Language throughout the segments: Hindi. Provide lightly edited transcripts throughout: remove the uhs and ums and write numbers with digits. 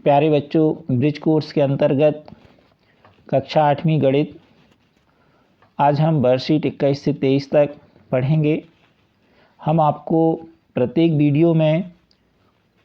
प्यारे बच्चों, ब्रिज कोर्स के अंतर्गत कक्षा 8वीं गणित आज हम वर्कशीट 21 से 23 तक पढ़ेंगे। हम आपको प्रत्येक वीडियो में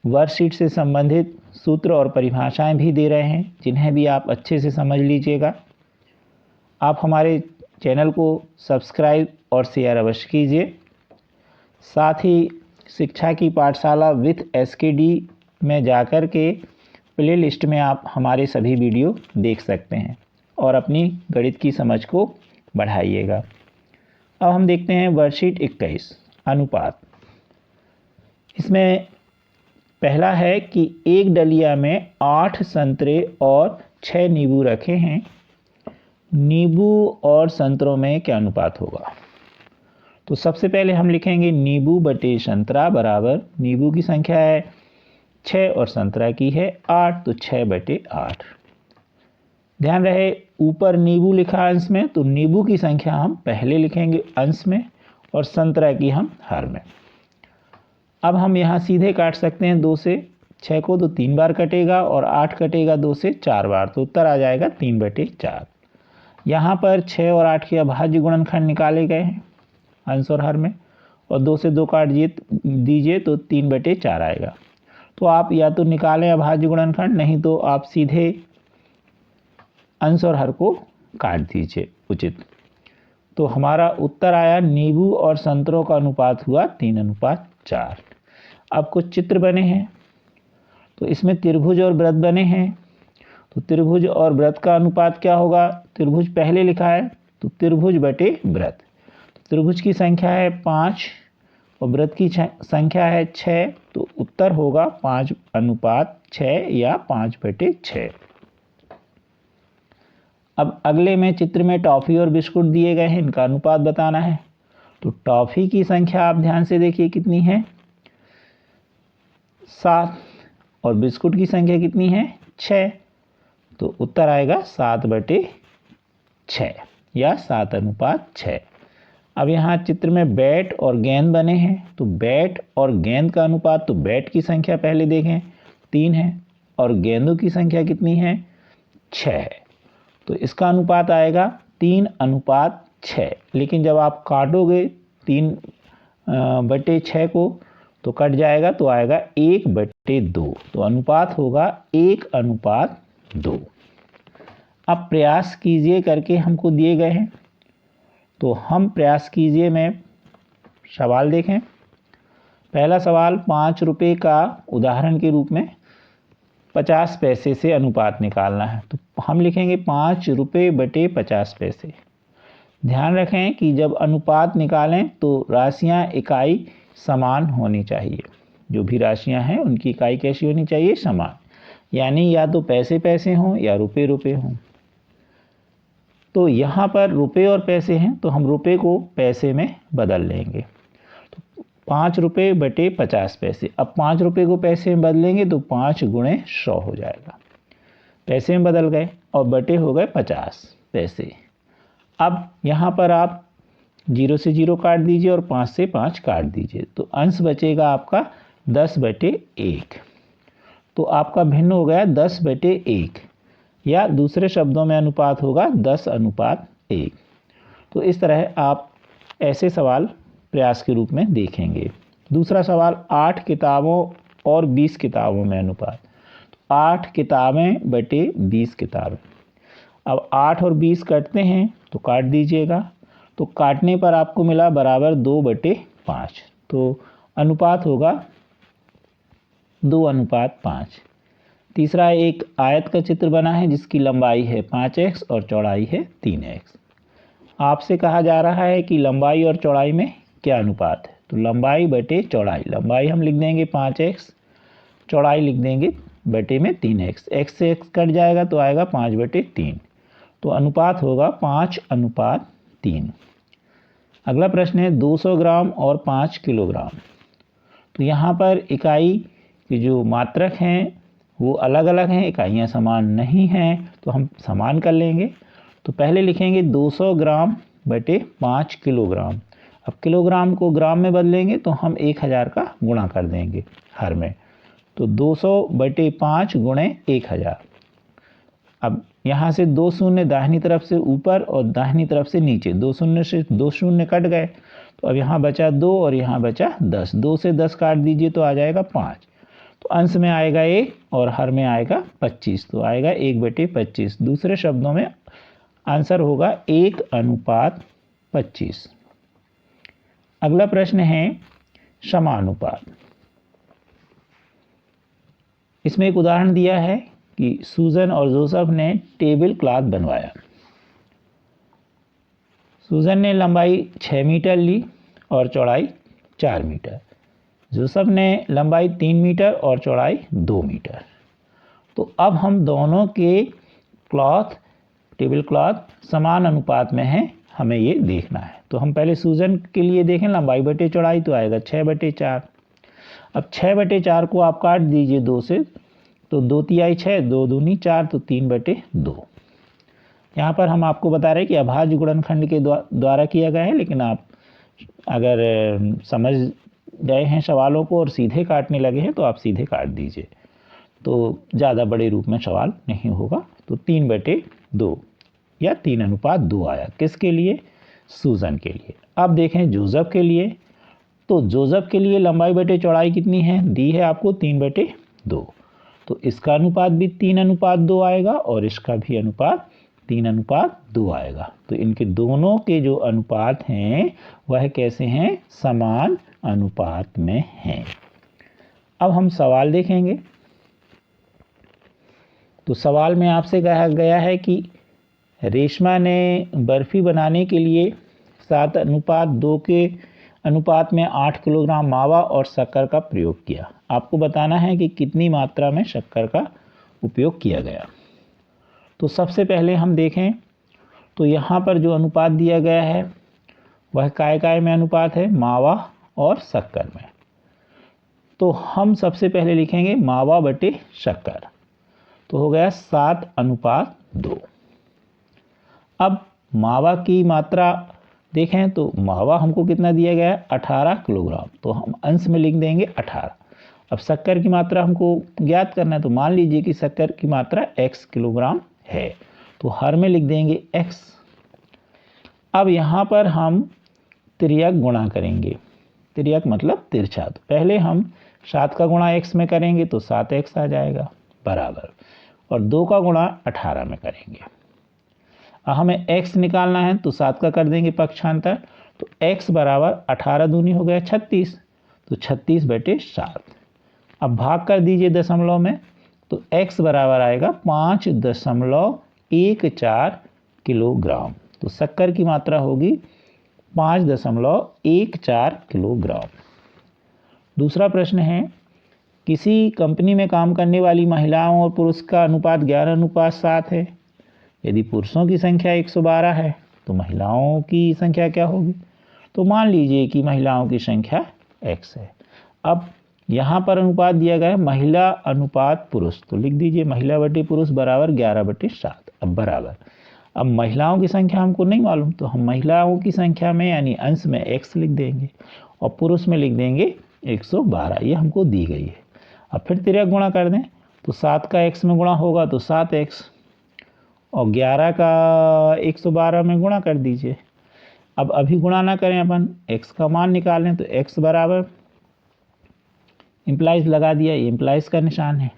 वर्कशीट से संबंधित सूत्र और परिभाषाएं भी दे रहे हैं, जिन्हें भी आप अच्छे से समझ लीजिएगा। आप हमारे चैनल को सब्सक्राइब और शेयर अवश्य कीजिए। साथ ही शिक्षा की पाठशाला विथ SKD में जाकर के प्लेलिस्ट में आप हमारे सभी वीडियो देख सकते हैं और अपनी गणित की समझ को बढ़ाइएगा। अब हम देखते हैं वर्कशीट 21 अनुपात। इसमें पहला है कि एक डलिया में 8 संतरे और 6 नींबू रखे हैं। नींबू और संतरों में क्या अनुपात होगा? तो सबसे पहले हम लिखेंगे नींबू बटे संतरा बराबर, नींबू की संख्या है 6 और संतरा की है 8, तो 6 बटे 8। ध्यान रहे ऊपर नींबू लिखा अंश में, तो नींबू की संख्या हम पहले लिखेंगे अंश में और संतरा की हम हर में। अब हम यहाँ सीधे काट सकते हैं 2 से 6 को, तो 3 बार कटेगा और 8 कटेगा 2 से 4 बार, तो उत्तर आ जाएगा 3 बटे 4। यहाँ पर 6 और 8 के अभाज्य गुणनखंड निकाले गए हैं अंश और हर में, और 2 से 2 काट दीजिए तो 3 बटे 4 आएगा। तो आप या तो निकालें अभाज्य गुणनखंड, नहीं तो आप सीधे अंश और हर को काट दीजिए उचित। तो हमारा उत्तर आया नींबू और संतरों का अनुपात हुआ 3:4। अब कुछ चित्र बने हैं, तो इसमें त्रिभुज और वृत्त बने हैं। तो त्रिभुज और वृत्त का अनुपात क्या होगा? त्रिभुज पहले लिखा है, तो त्रिभुज बटे वृत्त। त्रिभुज की संख्या है 5 और वृत्त की संख्या है 6, तो उत्तर होगा 5:6 या 5 बटे 6। अब अगले में चित्र में टॉफ़ी और बिस्कुट दिए गए हैं, इनका अनुपात बताना है। तो टॉफ़ी की संख्या आप ध्यान से देखिए कितनी है, 7, और बिस्कुट की संख्या कितनी है, 6, तो उत्तर आएगा 7 बटे 6 या 7:6। अब यहाँ चित्र में बैट और गेंद बने हैं, तो बैट और गेंद का अनुपात, तो बैट की संख्या पहले देखें 3 है और गेंदों की संख्या कितनी है, 6 है, तो इसका अनुपात आएगा 3:6। लेकिन जब आप काटोगे 3 बटे 6 को, तो कट जाएगा, तो आएगा 1 बटे 2, तो अनुपात होगा 1:2। अब प्रयास कीजिए करके हमको दिए गए हैं, तो हम प्रयास कीजिए में सवाल देखें। पहला सवाल 5 रुपये का उदाहरण के रूप में 50 पैसे से अनुपात निकालना है। तो हम लिखेंगे 5 रुपये बटे 50 पैसे। ध्यान रखें कि जब अनुपात निकालें तो राशियां इकाई समान होनी चाहिए। जो भी राशियां हैं उनकी इकाई कैसी होनी चाहिए, समान, यानी या तो पैसे पैसे हों या रुपये रुपये हों। तो यहाँ पर रुपये और पैसे हैं, तो हम रुपये को पैसे में बदल लेंगे। तो 5 रुपये बटे 50 पैसे। अब 5 रुपये को पैसे में बदलेंगे तो 5 गुणे 100 हो जाएगा। पैसे में बदल गए और बटे हो गए 50 पैसे। अब यहाँ पर आप 0 से 0 काट दीजिए और 5 से 5 काट दीजिए, तो अंश बचेगा आपका 10 बटे 1। तो आपका भिन्न हो गया 10 बटे 1, या दूसरे शब्दों में अनुपात होगा 10:1। तो इस तरह आप ऐसे सवाल प्रयास के रूप में देखेंगे। दूसरा सवाल 8 किताबों और 20 किताबों में अनुपात। तो 8 किताबें बटे 20 किताबें। अब 8 और 20 कटते हैं, तो काट दीजिएगा, तो काटने पर आपको मिला बराबर 2/5, तो अनुपात होगा 2:5। तीसरा एक आयत का चित्र बना है जिसकी लंबाई है 5x और चौड़ाई है 3x। आपसे कहा जा रहा है कि लंबाई और चौड़ाई में क्या अनुपात है। तो लंबाई बटे चौड़ाई, लंबाई हम लिख देंगे 5x, चौड़ाई लिख देंगे बटे में 3x। x से x कट जाएगा तो आएगा 5/3, तो अनुपात होगा 5:3। अगला प्रश्न है 200 ग्राम और 5 किलोग्राम। तो यहाँ पर इकाई की जो मात्रक हैं वो अलग अलग हैं, इकाइयाँ समान नहीं हैं, तो हम समान कर लेंगे। तो पहले लिखेंगे 200 ग्राम बटे 5 किलोग्राम। अब किलोग्राम को ग्राम में बदलेंगे तो हम 1000 का गुणा कर देंगे हर में, तो 200/5 गुणे 1000। अब यहाँ से 2 शून्य दाहिनी तरफ से ऊपर और दाहिनी तरफ से नीचे, 2 शून्य से 2 शून्य कट गए, तो अब यहाँ बचा 2 और यहाँ बचा 10। 2 से 10 काट दीजिए तो आ जाएगा 5। तो अंश में आएगा 1 और हर में आएगा 25, तो आएगा 1/25। दूसरे शब्दों में आंसर होगा 1:25। अगला प्रश्न है समानुपात। इसमें एक उदाहरण दिया है कि सूजन और जोसेफ ने टेबल क्लॉथ बनवाया। सूजन ने लंबाई 6 मीटर ली और चौड़ाई 4 मीटर। जोसेफ ने लंबाई 3 मीटर और चौड़ाई 2 मीटर। तो अब हम दोनों के टेबल क्लॉथ समान अनुपात में हैं, हमें ये देखना है। तो हम पहले सूजन के लिए देखें, लंबाई बटे चौड़ाई तो आएगा 6/4। अब 6/4 को आप काट दीजिए 2 से, तो 2 तिहाई 6, 2 दूनी 4, तो 3/2। यहाँ पर हम आपको बता रहे हैं कि अभाज्य गुणनखंड के द्वारा किया गया है, लेकिन आप अगर समझ गए हैं सवालों को और सीधे काटने लगे हैं तो आप सीधे काट दीजिए, तो ज़्यादा बड़े रूप में सवाल नहीं होगा। तो 3/2 या 3:2 आया। किसके लिए? सूजन के लिए। अब देखें जोसेफ के लिए, तो जोसेफ के लिए लंबाई बटे चौड़ाई कितनी है? दी है आपको 3/2। तो इसका अनुपात भी 3:2 आएगा और इसका भी अनुपात 3:2 आएगा। तो इनके दोनों के जो अनुपात हैं वह कैसे हैं? समान अनुपात में हैं। अब हम सवाल देखेंगे। तो सवाल में आपसे कहा गया है कि रेशमा ने बर्फी बनाने के लिए 7:2 के अनुपात में 8 किलोग्राम मावा और शक्कर का प्रयोग किया। आपको बताना है कि कितनी मात्रा में शक्कर का उपयोग किया गया। तो सबसे पहले हम देखें तो यहाँ पर जो अनुपात दिया गया है वह काय में अनुपात है? मावा और शक्कर में। तो हम सबसे पहले लिखेंगे मावा बटे शक्कर, तो हो गया 7:2। अब मावा की मात्रा देखें तो मावा हमको कितना दिया गया है? 18 किलोग्राम, तो हम अंश में लिख देंगे 18। अब शक्कर की मात्रा हमको ज्ञात करना है, तो मान लीजिए कि शक्कर की मात्रा x किलोग्राम है, तो हर में लिख देंगे x। अब यहाँ पर हम तिर्यक गुणा करेंगे। तिर्यक मतलब तिरछा। तो पहले हम 7 का गुणा x में करेंगे तो 7x आ जाएगा बराबर, और 2 का गुणा 18 में करेंगे। अब हमें x निकालना है तो 7 का कर देंगे पक्षांतर, तो x बराबर 18 दूनी हो गया 36, तो 36/7। अब भाग कर दीजिए दशमलव में, तो x बराबर आएगा 5.14 किलोग्राम। तो शक्कर की मात्रा होगी 5.14 किलोग्राम। दूसरा प्रश्न है, किसी कंपनी में काम करने वाली महिलाओं और पुरुष का अनुपात 11:7 है। यदि पुरुषों की संख्या 112 है तो महिलाओं की संख्या क्या होगी? तो मान लीजिए कि महिलाओं की संख्या x है। अब यहाँ पर अनुपात दिया गया है महिला अनुपात पुरुष, तो लिख दीजिए महिला बटे पुरुष बराबर 11/7। अब बराबर, अब महिलाओं की संख्या हमको नहीं मालूम, तो हम महिलाओं की संख्या में यानी अंश में x लिख देंगे और पुरुष में लिख देंगे 112, ये हमको दी गई है। अब फिर तिर्यक गुणा कर दें, तो 7 का x में गुणा होगा तो 7x, और 11 का 112 में गुणा कर दीजिए। अब अभी गुणा ना करें, अपन x का मान निकालें, तो x बराबर इम्प्लाइज लगा दिया, ये इम्प्लाइज का निशान है,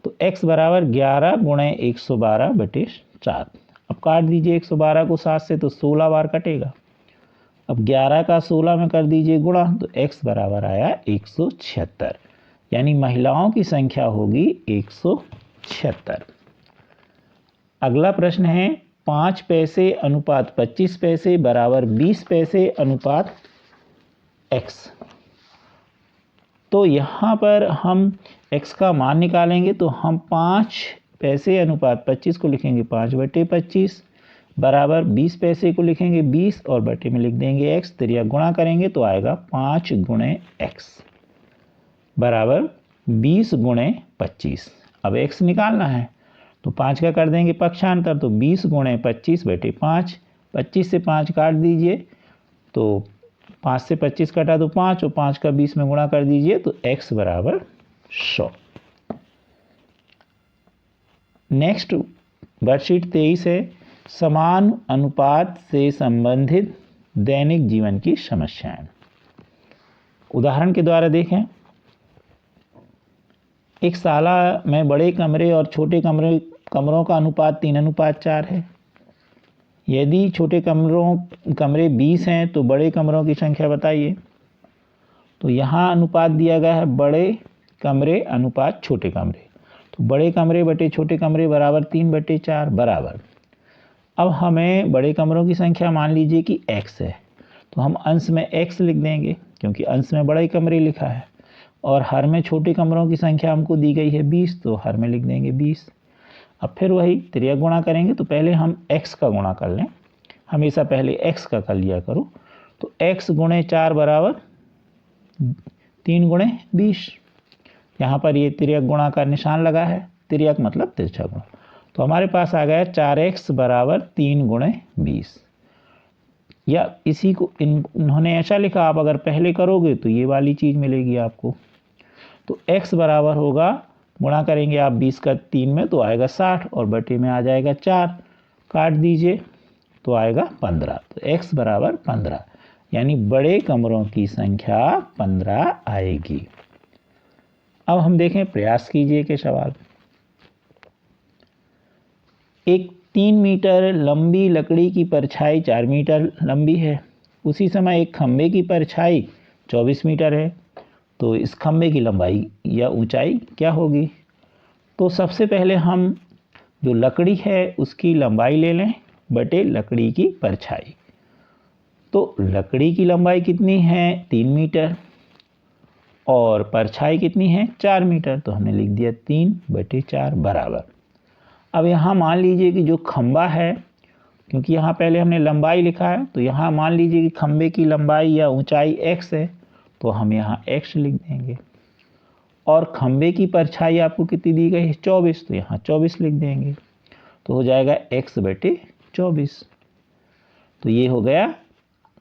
तो x बराबर 11 × 112/7। अब काट दीजिए 112 को 7 से, तो 16 बार कटेगा। अब 11 का 16 में कर दीजिए गुणा, तो x बराबर आया 176, यानी महिलाओं की संख्या होगी 176। अगला प्रश्न है 5 पैसे अनुपात 25 पैसे बराबर 20 पैसे अनुपात x। तो यहाँ पर हम x का मान निकालेंगे, तो हम 5 पैसे अनुपात 25 को लिखेंगे 5/25 बराबर 20 पैसे को लिखेंगे 20 और बटे में लिख देंगे x। तिर्यक गुणा करेंगे तो आएगा 5 × x बराबर 20 × 25। अब x निकालना है, तो 5 का कर देंगे पक्षांतर, तो 20 × 25/5। 25 से 5 काट दीजिए, तो 5 से 25 कटा तो 5, और 5 का 20 में गुणा कर दीजिए, तो x बराबर 100। नेक्स्ट वर्कशीट 23 है समान अनुपात से संबंधित दैनिक जीवन की समस्याएं। उदाहरण के द्वारा देखें, एक शाला में बड़े कमरे और छोटे कमरों का अनुपात 3:4 है। यदि छोटे कमरे 20 हैं तो बड़े कमरों की संख्या बताइए। तो यहाँ अनुपात दिया गया है बड़े कमरे अनुपात छोटे कमरे, तो बड़े कमरे बटे छोटे कमरे बराबर 3/4 बराबर। अब हमें बड़े कमरों की संख्या मान लीजिए कि x है, तो हम अंश में x लिख देंगे क्योंकि अंश में बड़े कमरे लिखा है, और हर में छोटे कमरों की संख्या हमको दी गई है 20, तो हर में लिख देंगे 20। अब फिर वही त्रियक गुणा करेंगे, तो पहले हम x का गुणा कर लें, हमेशा पहले x का कर लिया करो। तो x गुणे 4 बराबर 3 गुणे 20। यहाँ पर ये त्रियक गुणा का निशान लगा है, त्रियक मतलब तिरछा गुणा। तो हमारे पास आ गया 4x बराबर 3 गुणे 20। या इसी को इन्होंने ऐसा लिखा, आप अगर पहले करोगे तो ये वाली चीज़ मिलेगी आपको। तो x बराबर होगा, गुणा करेंगे आप 20 का 3 में तो आएगा 60, और बटे में आ जाएगा 4, काट दीजिए तो आएगा 15। तो x बराबर 15, यानी बड़े कमरों की संख्या 15 आएगी। अब हम देखें, प्रयास कीजिए के सवाल। एक 3 मीटर लंबी लकड़ी की परछाई 4 मीटर लंबी है। उसी समय एक खंबे की परछाई 24 मीटर है, तो इस खंबे की लंबाई या ऊंचाई क्या होगी? तो सबसे पहले हम जो लकड़ी है उसकी लंबाई ले लें बटे लकड़ी की परछाई। तो लकड़ी की लंबाई कितनी है? 3 मीटर, और परछाई कितनी है? 4 मीटर। तो हमने लिख दिया 3/4 बराबर। अब यहाँ मान लीजिए कि जो खंबा है, क्योंकि यहाँ पहले हमने लंबाई लिखा है, तो यहाँ मान लीजिए कि खंबे की लंबाई या ऊंचाई x है, तो हम यहाँ x लिख देंगे। और खंबे की परछाई आपको कितनी दी गई है? 24, तो यहाँ 24 लिख देंगे। तो हो जाएगा x/24। तो ये हो गया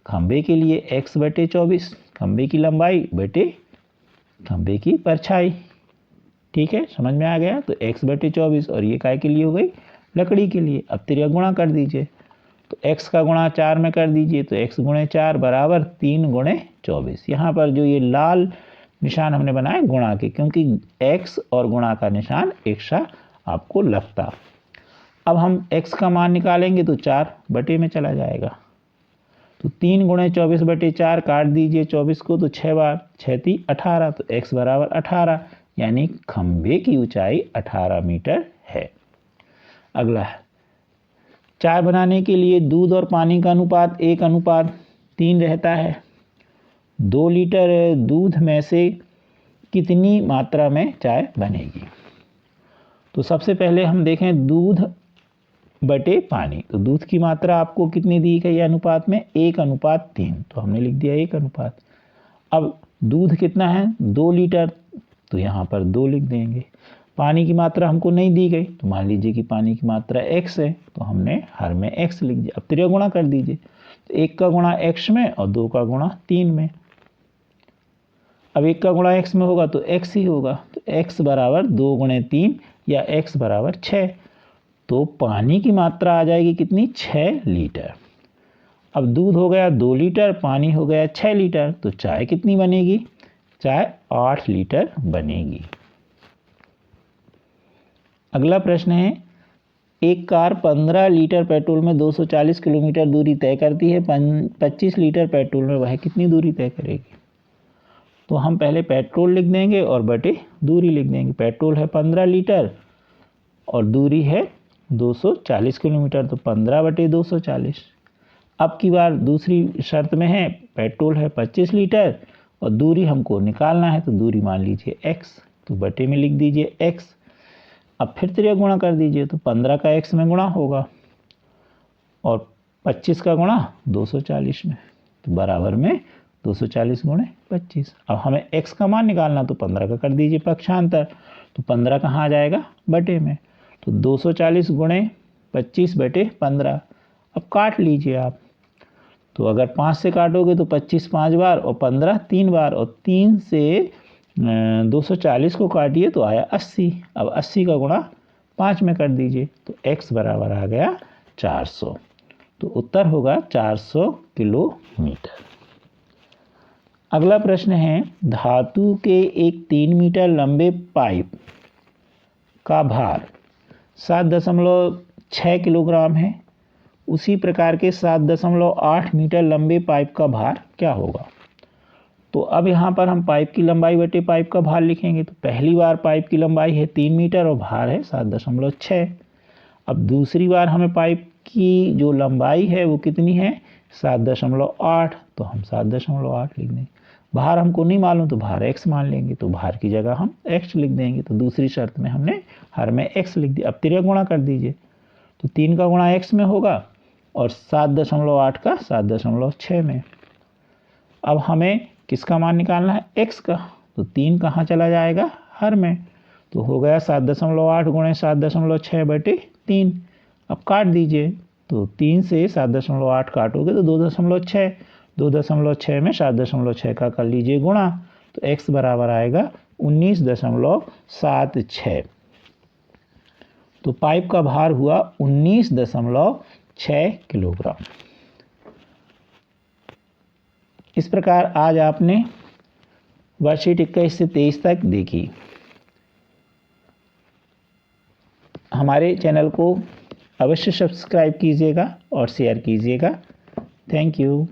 खंबे के लिए x/24, खंबे की लंबाई बटे खंबे की परछाई। ठीक है, समझ में आ गया? तो x/24, और ये काय के लिए हो गई? लकड़ी के लिए। अब त्रियक गुणा कर दीजिए, तो x का गुणा 4 में कर दीजिए, तो x गुणे 4 बराबर 3 गुणे 24। यहाँ पर जो ये लाल निशान हमने बनाए गुणा के, क्योंकि x और गुणा का निशान एक सा आपको लगता। अब हम x का मान निकालेंगे तो 4 बटे में चला जाएगा, तो 3 गुणे 24/4 काट दीजिए 24 को, तो 6 बार 6 × 18, तो x बराबर 18, यानी खंबे की ऊंचाई 18 मीटर है। अगला है, चाय बनाने के लिए दूध और पानी का अनुपात 1:3 रहता है। 2 लीटर दूध में से कितनी मात्रा में चाय बनेगी? तो सबसे पहले हम देखें दूध बटे पानी। तो दूध की मात्रा आपको कितनी दी गई अनुपात में? 1:3, तो हमने लिख दिया 1 अनुपात। अब दूध कितना है? 2 लीटर, तो यहाँ पर 2 लिख देंगे। पानी की मात्रा हमको नहीं दी गई, तो मान लीजिए कि पानी की मात्रा x है, तो हमने हर में x लिख दिया। अब त्रियक गुणा कर दीजिए, तो 1 का गुणा x में और 2 का गुणा 3 में। अब 1 का गुणा x में होगा तो x ही होगा, तो x बराबर 2 गुणे 3 या x बराबर 6। तो पानी की मात्रा आ जाएगी कितनी? 6 लीटर। अब दूध हो गया 2 लीटर, पानी हो गया 6 लीटर, तो चाय कितनी बनेगी? चाय 8 लीटर बनेगी। अगला प्रश्न है, एक कार 15 लीटर पेट्रोल में 240 किलोमीटर दूरी तय करती है। 25 लीटर पेट्रोल में वह कितनी दूरी तय करेगी? तो हम पहले पेट्रोल लिख देंगे और बटे दूरी लिख देंगे। पेट्रोल है 15 लीटर और दूरी है 240 किलोमीटर, तो 15/240। अब की बार दूसरी शर्त में है, पेट्रोल है 25 लीटर और दूरी हमको निकालना है, तो दूरी मान लीजिए x, तो बटे में लिख दीजिए x। अब फिर त्रियक गुणा कर दीजिए, तो 15 का x में गुणा होगा और 25 का गुणा 240 में, तो बराबर में 240 गुणे 25। अब हमें x का मान निकालना, तो 15 का कर दीजिए पक्षांतर, तो 15 कहाँ आ जाएगा? बटे में, तो 240 गुणे 25/15। अब काट लीजिए आप, तो अगर 5 से काटोगे तो 25 5 बार और 15 3 बार, और 3 से 240 को काटिए तो आया 80। अब 80 का गुणा 5 में कर दीजिए तो x बराबर आ गया 400। तो उत्तर होगा 400 किलोमीटर। अगला प्रश्न है, धातु के एक 3 मीटर लंबे पाइप का भार 7.6 किलोग्राम है। उसी प्रकार के 7.8 मीटर लंबे पाइप का भार क्या होगा? तो अब यहाँ पर हम पाइप की लंबाई बटे पाइप का भार लिखेंगे। तो पहली बार पाइप की लंबाई है 3 मीटर और भार है 7.6। अब दूसरी बार हमें पाइप की जो लंबाई है वो कितनी है? 7.8। तो हम 7.8 लिख देंगे। भार हमको नहीं मालूम तो भार x मान लेंगे। तो भार की जगह हम x लिख देंगे। तो दूसरी शर्त में हमने हर में x लिख दिया। अब तिर्यक गुणा कर दीजिए। तो 3 का गुणा x में होगा और 7.8 का 7.6 में। अब हमें किसका मान निकालना है? x का। तो 3 कहाँ चला जाएगा? हर में। तो हो गया 7.8 गुणे 7.6 बटे 3। अब काट दीजिए। तो 3 से 7.8 काटोगे तो 2.6। 2.6 में 7.6 का कर लीजिए गुणा। तो x बराबर आएगा 19.76। तो पाइप का भार हुआ 19.6 किलोग्राम। इस प्रकार आज आपने वर्कशीट 21 से 23 तक देखी। हमारे चैनल को अवश्य सब्सक्राइब कीजिएगा और शेयर कीजिएगा। Thank you.